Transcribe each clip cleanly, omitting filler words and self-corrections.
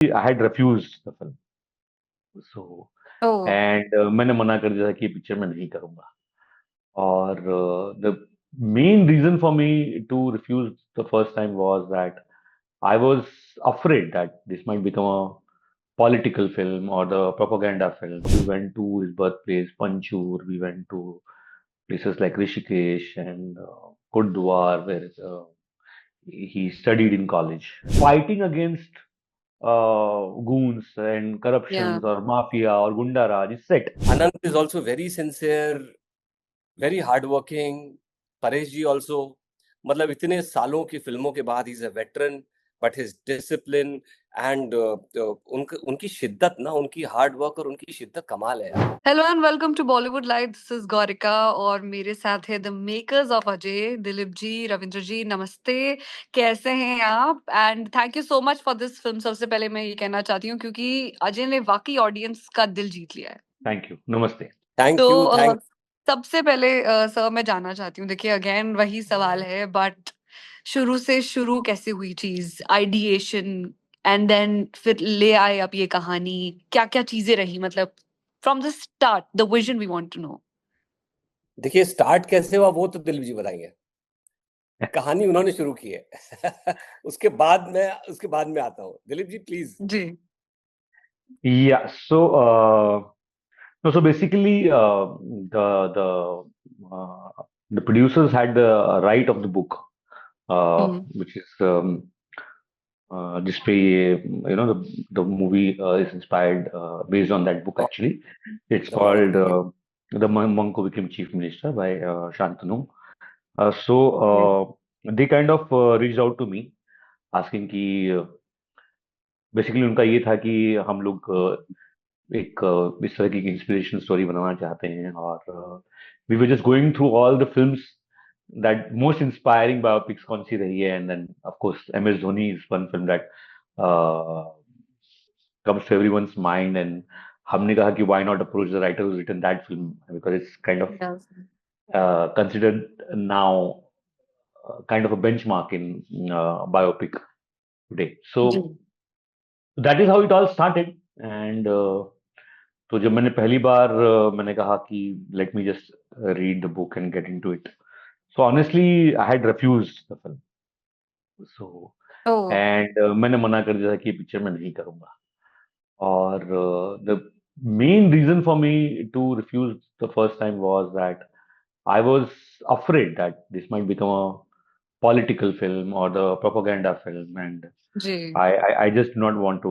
I had refused the film. So oh and मैंने मना कर दिया था कि ये पिक्चर मैं नहीं करूंगा. और the main reason for me to refuse the first time was that I was afraid that this might become a political film or the propaganda film. We went to his birthplace, Panchur. We went to places like Rishikesh and Kurdwar, where he studied in college. Fighting against goons and या corruptions or mafia or Gunda Raj is set. Anand is also very sincere, very hardworking. Paresh ji also, मतलब इतने सालों की फिल्मों के बाद he's a veteran, but his discipline and उनकी शिद्दत ना, उनकी हार्ड वर्क और उनकी शिद्दत कमाल है यार. Hello and welcome to Bollywood live. This is Gaurika और मेरे साथ है the makers of Ajay, Dilip ji, Ravindra ji. नमस्ते, कैसे हैं आप? And thank you so much for this film. सबसे पहले मैं ये कहना चाहती हूँ क्योंकि अजय ने वाकई ऑडियंस का दिल जीत लिया है. Thank you. Namaste. Thank तो you, thank. सबसे पहले सर मैं जानना चाहती हूँ, देखिए अगेन वही सवाल है, बट शुरू से शुरू कैसे हुई चीज, आइडिएशन, एंड देन फिर ले आए आप ये कहानी, क्या क्या चीजें रही, मतलब from the start the vision we want to know. देखिए स्टार्ट कैसे हुआ वो तो दिलीप जी बताएंगे. कहानी उन्होंने शुरू की है. उसके बाद में आता हूँ. दिलीप जी प्लीज. जी. Yeah. No, so basically, the the producers had the right of the book, hmm. which is display. The movie is inspired based on that book. Actually, it's The monk. called "The Monk Who Became Chief Minister" by Shantanu. Ji. They kind of reached out to me asking कि basically उनका ये था कि हम लोग एक इस तरह की इंस्पिरेशन स्टोरी बनाना चाहते हैं और we were just going through all the films that most inspiring biopics कौन सी रही है and then of course M S Dhoni is one film that comes to everyone's mind and हमने कहा कि why not approach the writer who written that film because it's kind of Yes. considered now kind of a benchmark in biopic today. So जी. that is how it all started. And तो जब मैंने पहली बार मैंने कहा कि let me just read the book and get into it, so honestly I had refused the film. So oh and मैंने मना कर दिया था कि ये पिक्चर मैं नहीं करूंगा. और the main reason for me to refuse the first time was that I was afraid that this might become a political film or the propaganda film, and जी. I just did not want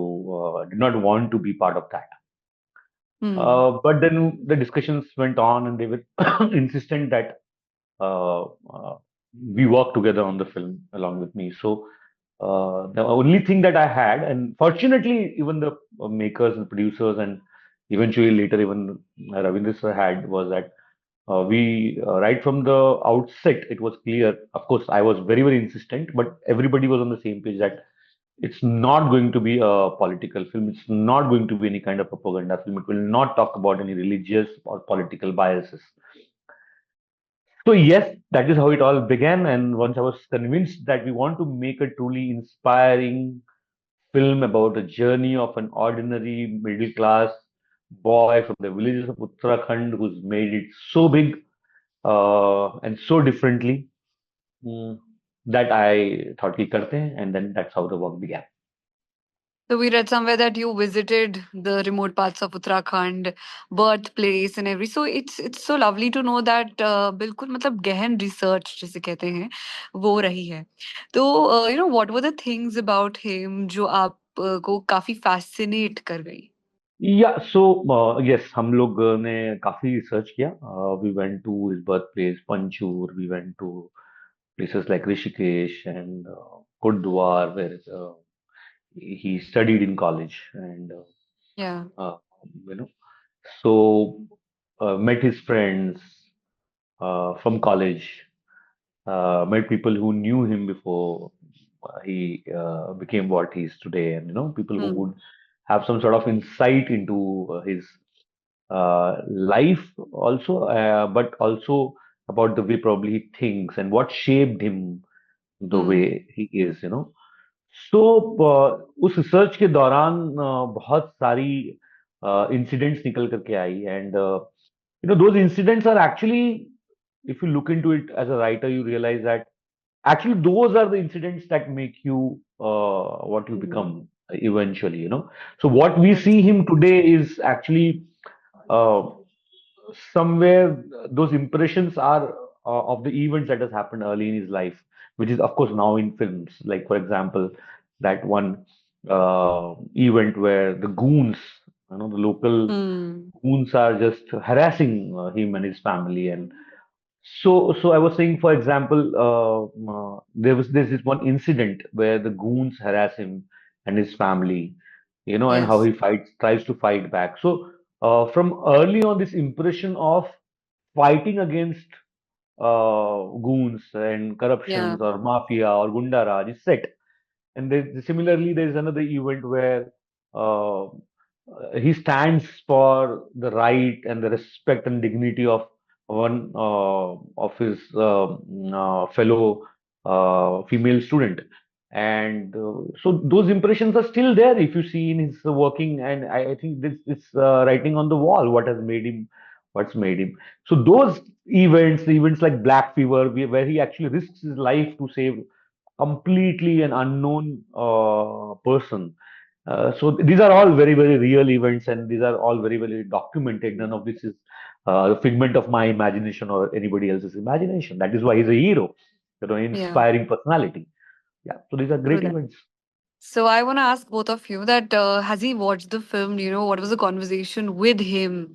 to be part of that. Hmm. But then the discussions went on, and they were insistent that uh, uh, we work together on the film along with me. So the only thing that I had, and fortunately, even the makers and producers, and eventually later even Ravindra sir had, was that right from the outset, it was clear. Of course, I was very, very insistent, but everybody was on the same page that it's not going to be a political film. It's not going to be any kind of propaganda film. It will not talk about any religious or political biases. So yes, that is how it all began. And once I was convinced that we want to make a truly inspiring film about the journey of an ordinary middle class boy from the villages of Uttarakhand who's made it so big and so differently, mm, that I thought कि करते हैं, and then that's how the work began. So we read somewhere that you visited the remote parts of Uttarakhand, birthplace and every. So it's so lovely to know that बिल्कुल मतलब गहन research जिसे कहते हैं वो रही है. तो what were the things about him जो आप को काफी fascinate कर गई? Yeah, so yes, हम लोग ने काफी रिसर्च किया. We went to his birthplace, Panchur. We went to places like Rishikesh and Kurdwar, where he studied in college, and Yeah. you know, so met his friends from college, met people who knew him before he became what he is today, and people who Hmm. would have some sort of insight into his life also, but also about the way probably he thinks and what shaped him the Hmm. way he is. सो उस research के दौरान बहुत सारी incidents निकल करके आई, and those incidents are actually, if you look into it as a writer, you realize that actually those are the incidents that make you what you become eventually. So what we Right. see him today is actually uh, somewhere those impressions are of the events that has happened early in his life, which is of course now in films. Like for example, that one event where the goons, the local Hmm. goons are just harassing him and his family. And so I was saying, for example, there's this one incident where the goons harass him and his family, and how Yes. he tries to fight back. So from early on, this impression of fighting against goons and Yeah. corruptions or mafia or gunda raj is set. And similarly, there's another event where uh, he stands for the right and the respect and dignity of one of his fellow female student. And so those impressions are still there if you see in his working, and I think this is writing on the wall what's made him. So those events like Black Fever, where he actually risks his life to save completely an unknown person. So these are all very, very real events, and these are all very, very documented. None of this is a figment of my imagination or anybody else's imagination. That is why he's a hero, Yeah. inspiring personality. Yeah. So these are True great that. events. So I want to ask both of you that has he watched the film? What was the conversation with him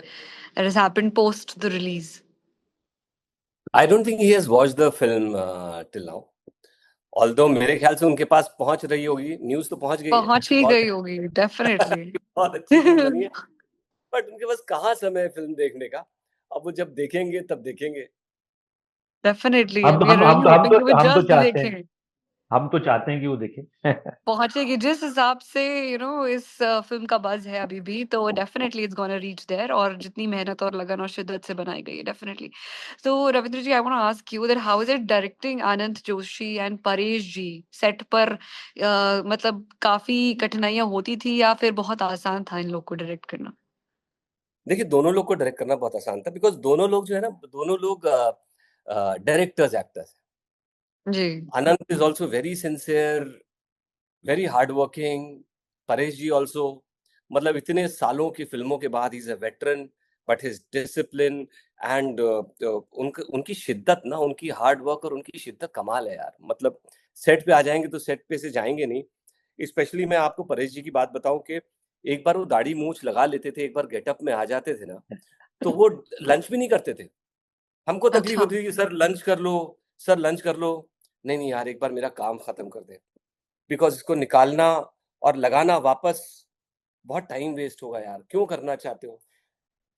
that has happened post the release? I don't think he has watched the film till now. Although मेरे ख्याल से उनके पास पहुंच रही होगी, news तो पहुंच गई है, पहुंच ही बहुत गई होगी, डेफिनेटली. बहुत अच्छी फिल्म बनी है, बट उनके पास कहाँ समय है फिल्म देखने का. अब वो जब देखेंगे तब देखेंगे. डेफिनेटली हम तो वी आर हम हम रियली तो हम होपिंग कि वो तो हम तो जल्द चाहते हैं देखें. हम तो चाहते हैं कि वो देखें. पहुंचेगी जिस हिसाब से इस फिल्म का बज़ है अभी भी, तो definitely it's gonna reach there, और जितनी मेहनत और लगन और शिद्दत से बनाई गई है, definitely. So Ravindra ji, I want to ask you that how is it directing Anand Joshi and Paresh ji set पर? मतलब काफी कठिनाइयां होती थी या फिर बहुत आसान था इन लोग को डायरेक्ट करना? देखिए, दोनों लोग को डायरेक्ट करना बहुत आसान था, बिकॉज़ दोनों लोग जो है ना, दोनों लोग डायरेक्टर्स, एक्टर्स. जी. Anand is also very sincere, very hardworking. Paresh ji also, मतलब इतने सालों की फिल्मों के बाद he's a veteran, but his discipline and उनकी शिद्दत ना, उनकी हार्ड वर्क और उनकी शिद्दत कमाल है यार. मतलब सेट पे आ जाएंगे तो सेट पे से जाएंगे नहीं. स्पेशली मैं आपको परेश जी की बात बताऊं कि एक बार वो दाढ़ी मूछ लगा लेते थे, एक बार गेटअप में आ जाते थे ना, तो वो लंच भी नहीं करते थे. हमको तकलीफ अच्छा. होती थी कि सर लंच कर लो, सर लंच कर लो. नहीं नहीं यार, एक बार मेरा काम खत्म कर दे, बिकॉज इसको निकालना और लगाना वापस बहुत टाइम वेस्ट होगा यार, क्यों करना चाहते हो.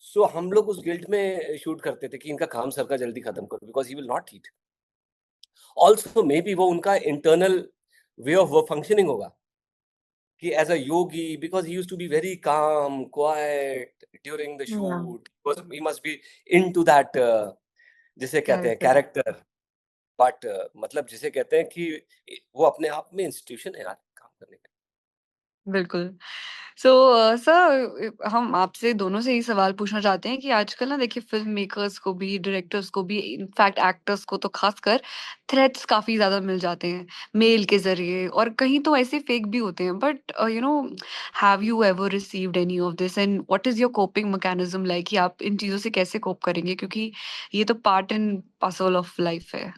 सो हम लोग उस गिल्ट में शूट करते थे कि इनका काम सर का जल्दी खत्म करो, because he will not eat. Also maybe वो उनका internal way of work functioning होगा कि as a yogi, because he used to be very calm quiet during the shoot, because he must be into that, जिसे कहते हैं character. Character. But मतलब जिसे कहते हैं कि वो अपने आप में इंस्टीट्यूशन है यार काम करने का. बिल्कुल. सो सर, हम आपसे दोनों से ही सवाल पूछना चाहते हैं कि आजकल ना देखिए फ़िल्म मेकर्स को भी, डायरेक्टर्स को भी, इनफैक्ट एक्टर्स को तो ख़ासकर थ्रेट्स काफ़ी ज़्यादा मिल जाते हैं, मेल के ज़रिए, और कहीं तो ऐसे फेक भी होते हैं. But have you ever received any of this, and what is your coping mechanism like कि आप इन चीज़ों से कैसे कोप करेंगे? क्योंकि ये तो part and parcel of life है,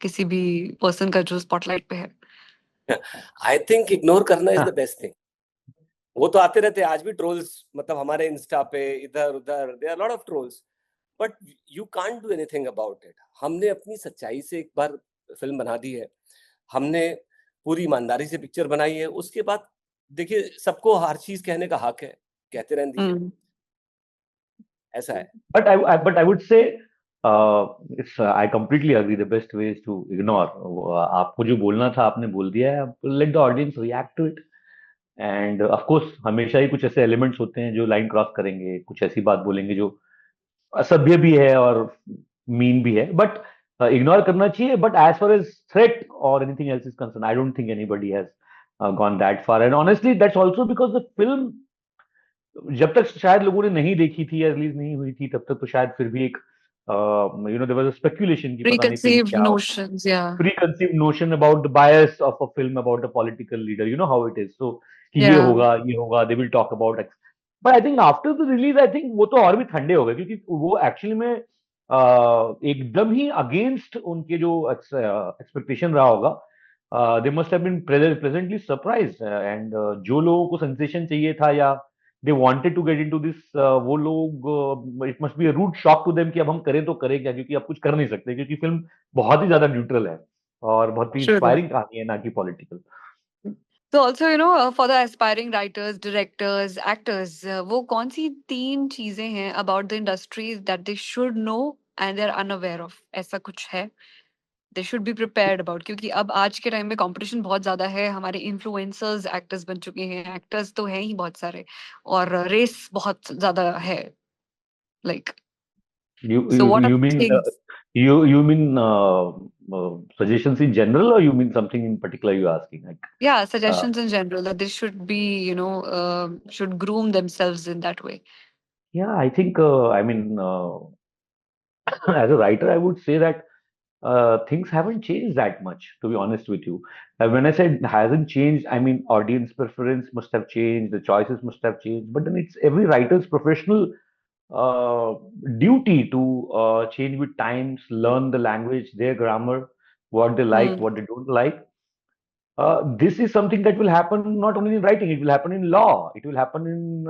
किसी भी पर्सन का जो स्पॉटलाइट पे है. आई थिंक इग्नोर करना इज द हाँ. Best thing. वो तो आते रहते हैं आज भी ट्रोल्स, मतलब हमारे इंस्टा पे इधर उधर there are lot of trolls, but you can't do anything about it. हमने अपनी सच्चाई से एक बार फिल्म बना दी है, हमने पूरी ईमानदारी से पिक्चर बनाई है. उसके बाद देखिए, सबको हर चीज कहने का हक है, कहते रहने दीजिए, हुँ. ऐसा है. But I would say it's I completely agree. The best way is to ignore. आपको जो बोलना था आपने बोल दिया है. Let the audience react to it. End of course हमेशा ही कुछ ऐसे एलिमेंट्स होते हैं जो लाइन क्रॉस करेंगे, कुछ ऐसी बात बोलेंगे जो असभ्य भी है और मीन भी है, बट इग्नोर करना चाहिए. But as far as threat और anything else is concern, I don't think anybody has gone that far. And honestly, that's also because the film, जब तक शायद लोगों ने नहीं देखी थी या रिलीज नहीं हुई थी, तब तक तो शायद फिर भी एक देयर वाज अ स्पेकुलेशन कि पता नहीं फिल्म Preconceived क्या, notions, yeah. preconceived notion about the bias of a film about a political leader. You know how it is. So कि Yeah, ये होगा, they will talk about X. But I think after the release, I think वो तो और भी ठंडे हो गए, क्योंकि वो एक्चुअली में एकदम ही अगेंस्ट उनके जो एक्सपेक्टेशन रहा होगा. They must have been pleasantly surprised, and जो लोगों को सेंसेशन चाहिए था या they wanted to get into this, वो लोग, it must be a rude shock to them कि अब हम करें तो करें क्या, क्योंकि अब कुछ कर नहीं सकते, क्योंकि फिल्म बहुत ही ज्यादा न्यूट्रल है और बहुत ही true that. इंस्पायरिंग कहानी है, ना कि political. So also, for the aspiring writers, directors, actors, वो कौन सी 3 चीजें हैं about the industry that they should know and they're unaware of? ऐसा कुछ है? They should be prepared about, क्योंकि अब आज के टाइम में कंपटीशन बहुत ज्यादा है. हमारे इन्फ्लुएंसर्स एक्टर्स बन चुके हैं, एक्टर्स तो हैं ही बहुत सारे, और रेस बहुत ज्यादा है. Like, You so you what are you the mean things? you mean suggestions in general, or you mean something in particular you asking, like Yeah, uh, suggestions in general that they should be, should groom themselves in that way. yeah, I think I mean, as a writer, I would say that things haven't changed that much, to be honest with you. When I said hasn't changed, I mean audience preference must have changed, the choices must have changed, but then it's every writer's professional uh, duty to change with times, learn the language, their grammar, what they like, Hmm. what they don't like. This is something that will happen not only in writing, it will happen in law, it will happen in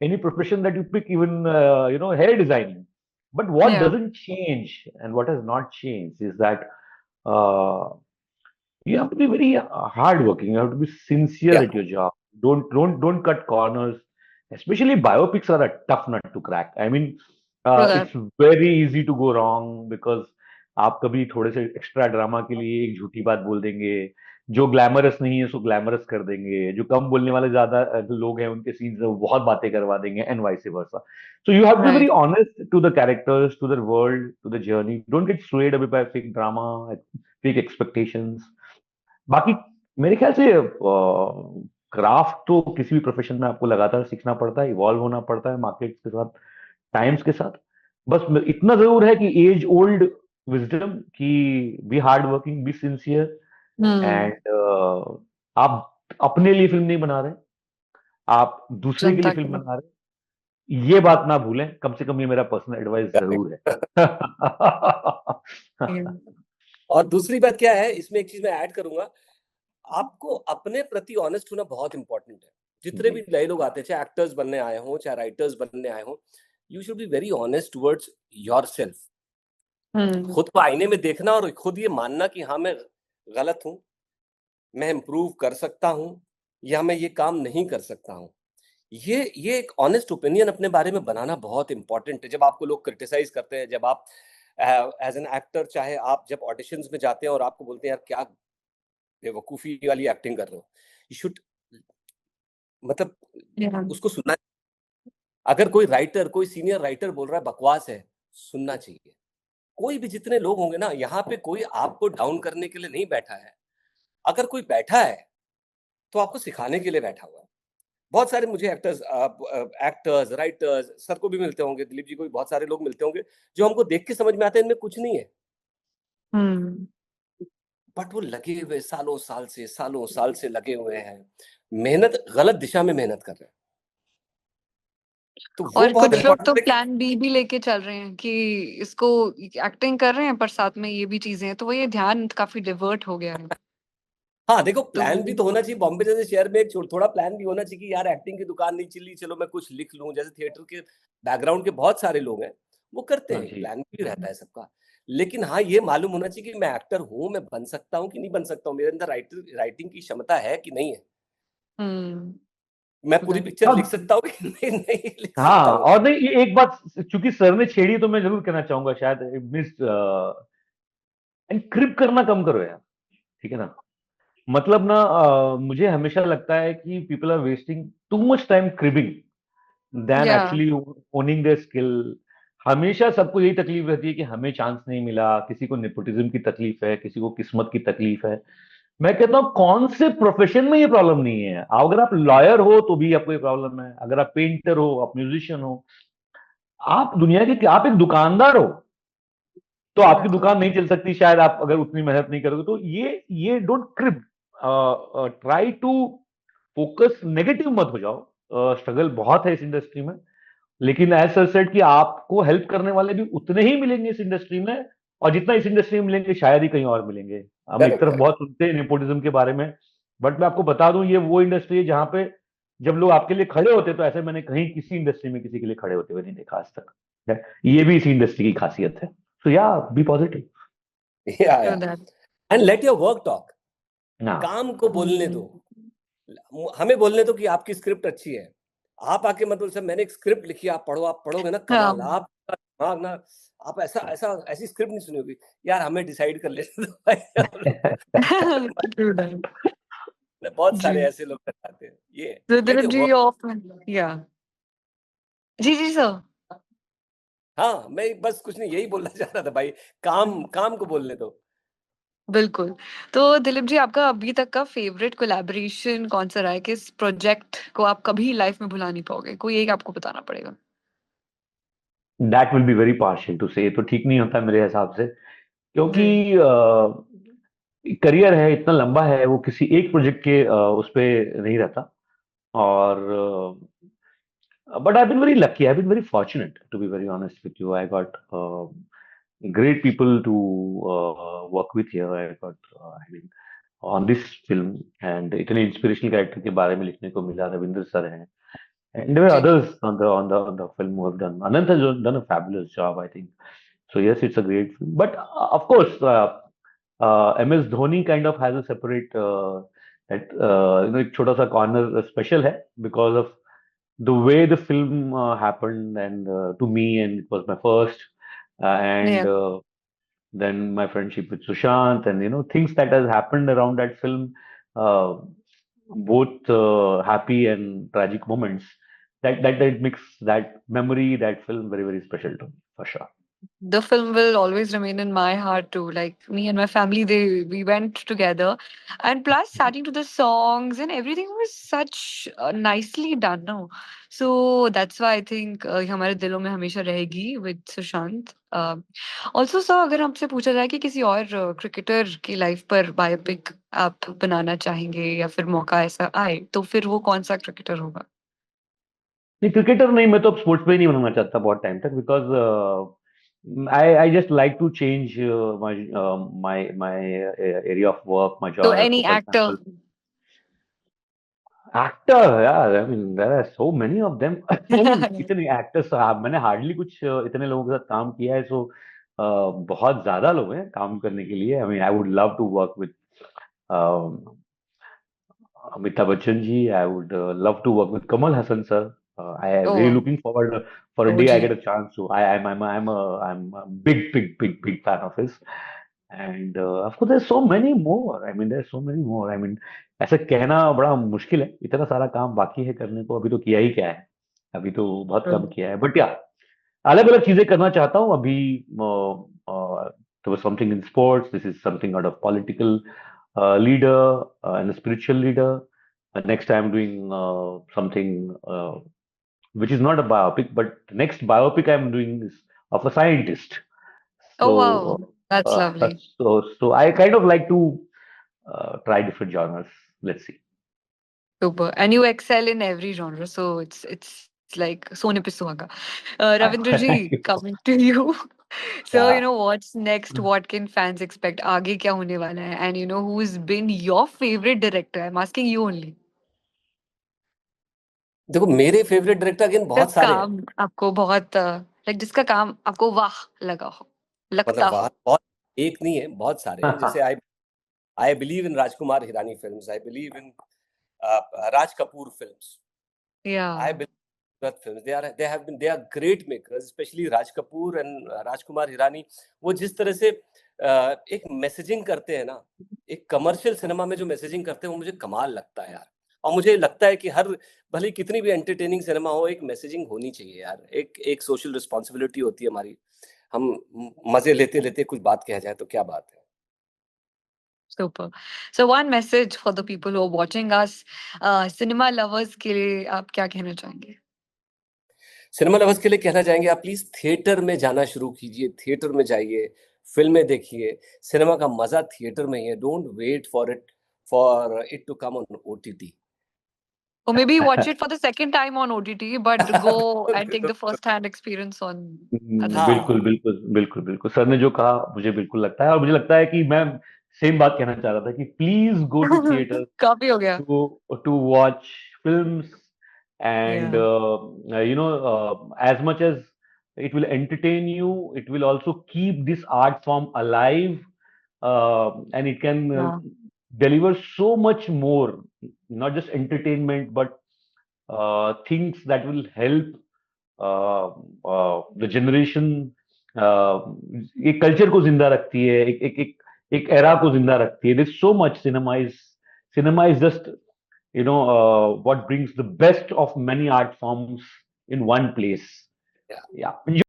any profession that you pick, even hair designing. But what Yeah. doesn't change and what has not changed is that uh, you have to be very hardworking. You have to be sincere Yeah. at your job. Don't cut corners. Especially biopics are a tough nut to crack. I mean, True that. it's very easy to go wrong because आप कभी थोड़े से extra drama के लिए एक झूठी बात बोल देंगे, जो ग्लैमरस नहीं है उसको ग्लैमरस कर देंगे, जो कम बोलने वाले ज्यादा लोग हैं उनके सीन्स में वो बहुत बातें करवा देंगे, and vice versa. So you have to be very Right. honest to the characters, to the world, to the journey. Don't get swayed away by fake drama, fake expectations. बाकी मेरे ख्याल से क्राफ्ट तो किसी भी प्रोफेशन में आपको लगातार सीखना पड़ता है, इवॉल्व होना पड़ता है मार्केट के साथ, टाइम्स के साथ. बस इतना जरूर है कि एज ओल्ड विजडम की be hard working, be sincere, Hmm. And आप अपने लिए फिल्म नहीं बना रहे, आप दूसरे के लिए जनता के फिल्म लिए. बना रहे. ये बात ना भूलें, कम से कम ये मेरा पर्सनल एडवाइस Correct. जरूर है. Yeah. और दूसरी बात क्या है, इसमें एक चीज मैं ऐड करूंगा, आपको अपने प्रति ऑनेस्ट होना बहुत इंपॉर्टेंट है. जितने जी. भी नए लोग आते हैं, चाहे एक्टर्स बनने आए हों, चाहे राइटर्स बनने आए हों, you should be very honest towards yourself. Hmm. खुद को आईने में देखना और खुद ये मानना कि हाँ मैं गलत हूं, मैं इम्प्रूव कर सकता हूं, या मैं ये काम नहीं कर सकता हूं. ये एक ऑनेस्ट ओपिनियन अपने बारे में बनाना बहुत इंपॉर्टेंट है. जब आपको लोग क्रिटिसाइज करते हैं, जब आप एज एन एक्टर, चाहे आप जब ऑडिशंस में जाते हैं और आपको बोलते हैं यार क्या बेवकूफी वाली एक्टिंग कर रहे हो, यू शुड, मतलब Yeah. उसको सुनना. अगर कोई राइटर, कोई सीनियर राइटर बोल रहा है बकवास है, सुनना चाहिए. कोई भी, जितने लोग होंगे ना, यहाँ पे कोई आपको डाउन करने के लिए नहीं बैठा है. अगर कोई बैठा है तो आपको सिखाने के लिए बैठा हुआ है. बहुत सारे मुझे एक्टर्स, राइटर्स, सर को भी मिलते होंगे, दिलीप जी को भी बहुत सारे लोग मिलते होंगे जो हमको देख के समझ में आते हैं इनमें कुछ नहीं है, Hmm. बट वो लगे हुए सालों साल से लगे हुए हैं, मेहनत, गलत दिशा में मेहनत कर रहे हैं. तो वो और बहुत कुछ लोग तो इंपॉर्टेंट है. प्लान बी भी लेके चल रहे हैं कि इसको एक्टिंग कर रहे हैं पर साथ में ये भी चीजें हैं, तो वो ये ध्यान काफी डिवर्ट हो गया है. हाँ देखो, तो प्लान भी तो होना चाहिए. बॉम्बे जैसे शहर में एक थोड़ा प्लान भी होना चाहिए कि यार एक्टिंग की दुकान नहीं चली, चलो मैं कुछ लिख लूं. जैसे थिएटर के बैकग्राउंड के बहुत सारे लोग हैं, वो करते हाँ हैं, जी. प्लान भी रहता है सबका. लेकिन हाँ, ये मालूम होना चाहिए कि मैं एक्टर हूँ, मैं बन सकता हूँ कि नहीं बन सकता हूँ, मेरे अंदर राइटिंग की क्षमता है कि नहीं है, हम्म. मैं True पूरी that. पिक्चर लिख हाँ. सकता हूँ कि नहीं लिख सकता हाँ, हूँ. और नहीं, ये एक बात चूंकि सर ने छेड़ी तो मैं जरूर कहना चाहूंगा, शायद मिस, एनक्रिप्ट करना कम करो यार, ठीक है ना. मतलब ना, मुझे हमेशा लगता है कि people are wasting too much time cribbing than Yeah. Actually owning their skill. हमेशा सबको यही तकलीफ रहती है कि हमें चांस नहीं मिला, किसी को नेपोटिज्म की तकलीफ है, किसी को किस्मत की तकलीफ है. मैं कहता हूँ कौन से प्रोफेशन में ये प्रॉब्लम नहीं है। अगर आप लॉयर हो तो भी आपको ये प्रॉब्लम है, अगर आप पेंटर हो, आप म्यूजिशियन हो, आप दुनिया के, आप एक दुकानदार हो तो आपकी बिल्कुल दुकान नहीं चल सकती शायद आप अगर उतनी मेहनत नहीं करोगे। तो ये don't crib, try to focus, negative मत हो जाओ। स्ट्रगल बहुत है इस इंडस्ट्री में, लेकिन एज सेड कि आपको हेल्प करने वाले भी उतने ही मिलेंगे इस इंडस्ट्री में, और जितना इस इंडस्ट्री में मिलेंगे शायद ही कहीं और मिलेंगे। हम एक करेक्ट तरफ करेक्ट। बहुत सुनते हैं नेपोटिज्म के बारे में, बट मैं आपको बता दूं ये वो इंडस्ट्री है जहां पे जब लोग आपके लिए खड़े होते हैं तो ऐसे मैंने कहीं किसी इंडस्ट्री में किसी के लिए खड़े होते हुए नहीं देखा आज तक। है, ये भी इसी इंडस्ट्री की खासियत है। सो या, बी पॉजिटिव। या true that. And let your work talk. ना काम को बोलने दो, हमें बोलने दो कि आपकी स्क्रिप्ट अच्छी है। आप आके मतलब सर मैंने एक स्क्रिप्ट लिखी, आप पढ़ो, आप पढ़ोगे ना कमाल। हाँ आप दिमाग ना, आप ऐसा ऐसा ऐसी स्क्रिप्ट नहीं सुनी होगी यार, हमें डिसाइड कर लेते दो भाई हम लोग। true that. बहुत जी, सारे ऐसे लोग बताते हैं ये। तो लेट दिलीप योर जी वर्क। ऑफ, या जी जी सर। हाँ, मैं बस कुछ नहीं, यही बोलना चाह रहा था भाई, काम काम को बोलने दो। बिल्कुल। तो दिलीप जी आपका अभी तक का फेवरेट कोलैबोरेशन कौन सा रहा है? किस प्रोजेक्ट को आप कभी लाइफ में भुला नहीं पाओगे? कोई एक आपको बताना पड़ेगा। That will be very partial two से, तो ठीक नहीं होता मेरे हिसाब से, क्योंकि जी। करियर है इतना लंबा है, वो किसी एक प्रोजेक्ट के उस पे नहीं रहता। और but I've been very lucky. I've been very fortunate, to be very honest with you. I got great people to work with here. I got, I mean, on this film, and इतने inspirational character के बारे में लिखने को मिला। Ravindra sir हैं, and there were जी। others on the film who have done. Anant has done a fabulous job, I think. So yes, it's a great film. But of course, MS Dhoni kind of has a separate एक छोटा सा corner special है because of the way the film happened, and to me, and it was my first, and Yeah. then my friendship with Sushant, and things that has happened around that film, uh, both happy and tragic moments, that makes that memory, that film very very special to me for sure. The film will always remain in my heart too. Like me and my family, we went together, and plus adding to the songs and everything was such nicely done. No, so that's why I think ये हमारे दिलों में हमेशा रहेगी with Sushant. Also, sir, अगर हमसे पूछा जाए कि किसी और क्रिकेटर की लाइफ पर बायोपिक आप बनाना चाहेंगे या फिर मौका ऐसा आए, तो फिर वो कौन सा क्रिकेटर होगा? नहीं, क्रिकेटर नहीं, मैं तो अब स्पोर्ट्स पे ही नहीं बनना चाहता बहुत टाइम तक, because I just like to change my area of work, my तो job. Any for actor? Example, actor, यार, I mean there are so many of them. I mean इतने एक्टर्स, मैंने हार्डली कुछ इतने लोगों के साथ काम किया है, सो बहुत ज्यादा लोग हैं काम करने के लिए। I mean I would love to work with Amitabh Bachchan ji. I would love to work with Kamal Hassan sir. I am really uh looking forward for a uh day I जी। get a chance to. I'm a big fan of his. And of course, there's so many more. I mean, there's so many more. I mean, ऐसा कहना बड़ा मुश्किल है, इतना सारा काम बाकी है करने को। अभी तो किया ही क्या है, अभी तो बहुत कम किया है। बट या, अलग अलग चीजें करना चाहता हूँ अभी। there was something in sports. This is something out of political leader and a spiritual leader. Next, I'm doing something which is not a biopic, but the next biopic I'm doing is of a scientist. Uh So, wow, that's uh, lovely. so I kind of like to try different genres. Let's see. Super. And you excel in every genre. So it's like Sone pe Suhaga. Ravindra Thank ji, you. coming to you. So, Yeah. what's next? What can fans expect? आगे क्या होने वाला है? And who's been your favorite director? I'm asking you only. देखो, मेरे favourite director again जिसका बहुत सारे हैं। काम आपको बहुत लाइक जिसका काम आपको वाह लगा हो, लगता मतलब हो। बहुत, एक नहीं है, बहुत सारे हैं। जैसे I believe in Rajkumar Hirani films, I believe in Raj Kapoor films, या I believe films. They are great makers, especially Raj Kapoor and Rajkumar Hirani. वो जिस तरह से एक मैसेजिंग करते हैं ना, एक कमर्शियल सिनेमा में जो मैसेजिंग करते हैं, वो मुझे कमाल लगता है यार। और मुझे लगता है कि हर, भले कितनी भी एंटरटेनिंग सिनेमा हो, एक मैसेजिंग होनी चाहिए यार। एक सोशल रिस्पॉन्सिबिलिटी होती है हमारी। हम मजे लेते लेते कुछ बात कह जाए तो क्या बात है। Super. So one message for the people who are watching us, cinema lovers के लिए आप क्या कहना चाहेंगे? सिनेमा लवर्स के लिए कहना चाहेंगे, आप प्लीज थिएटर में जाना शुरू कीजिए, थिएटर में जाइए, फिल्में देखिए। सिनेमा का मजा थिएटर में ही है। Don't wait for it to come on OTT. Or maybe watch it for the second time on OTT, but go and take the first-hand experience on at the हाँ। बिल्कुल बिल्कुल बिल्कुल बिल्कुल सर ने जो कहा मुझे बिल्कुल लगता है, और मुझे लगता है कि मैं सेम बात कहना चाह रहा था कि प्लीज गो टू थिएटर काफी हो गया. to watch films, and Yeah. as much as it will entertain you, it will also keep this art form alive, and it can Yeah. deliver so much more, not just entertainment, but things that will help the generation. एक culture को जिंदा रखती है, एक era को जिंदा रखती है. There's so much cinema is just what brings the best of many art forms in one place. Yeah. Yeah.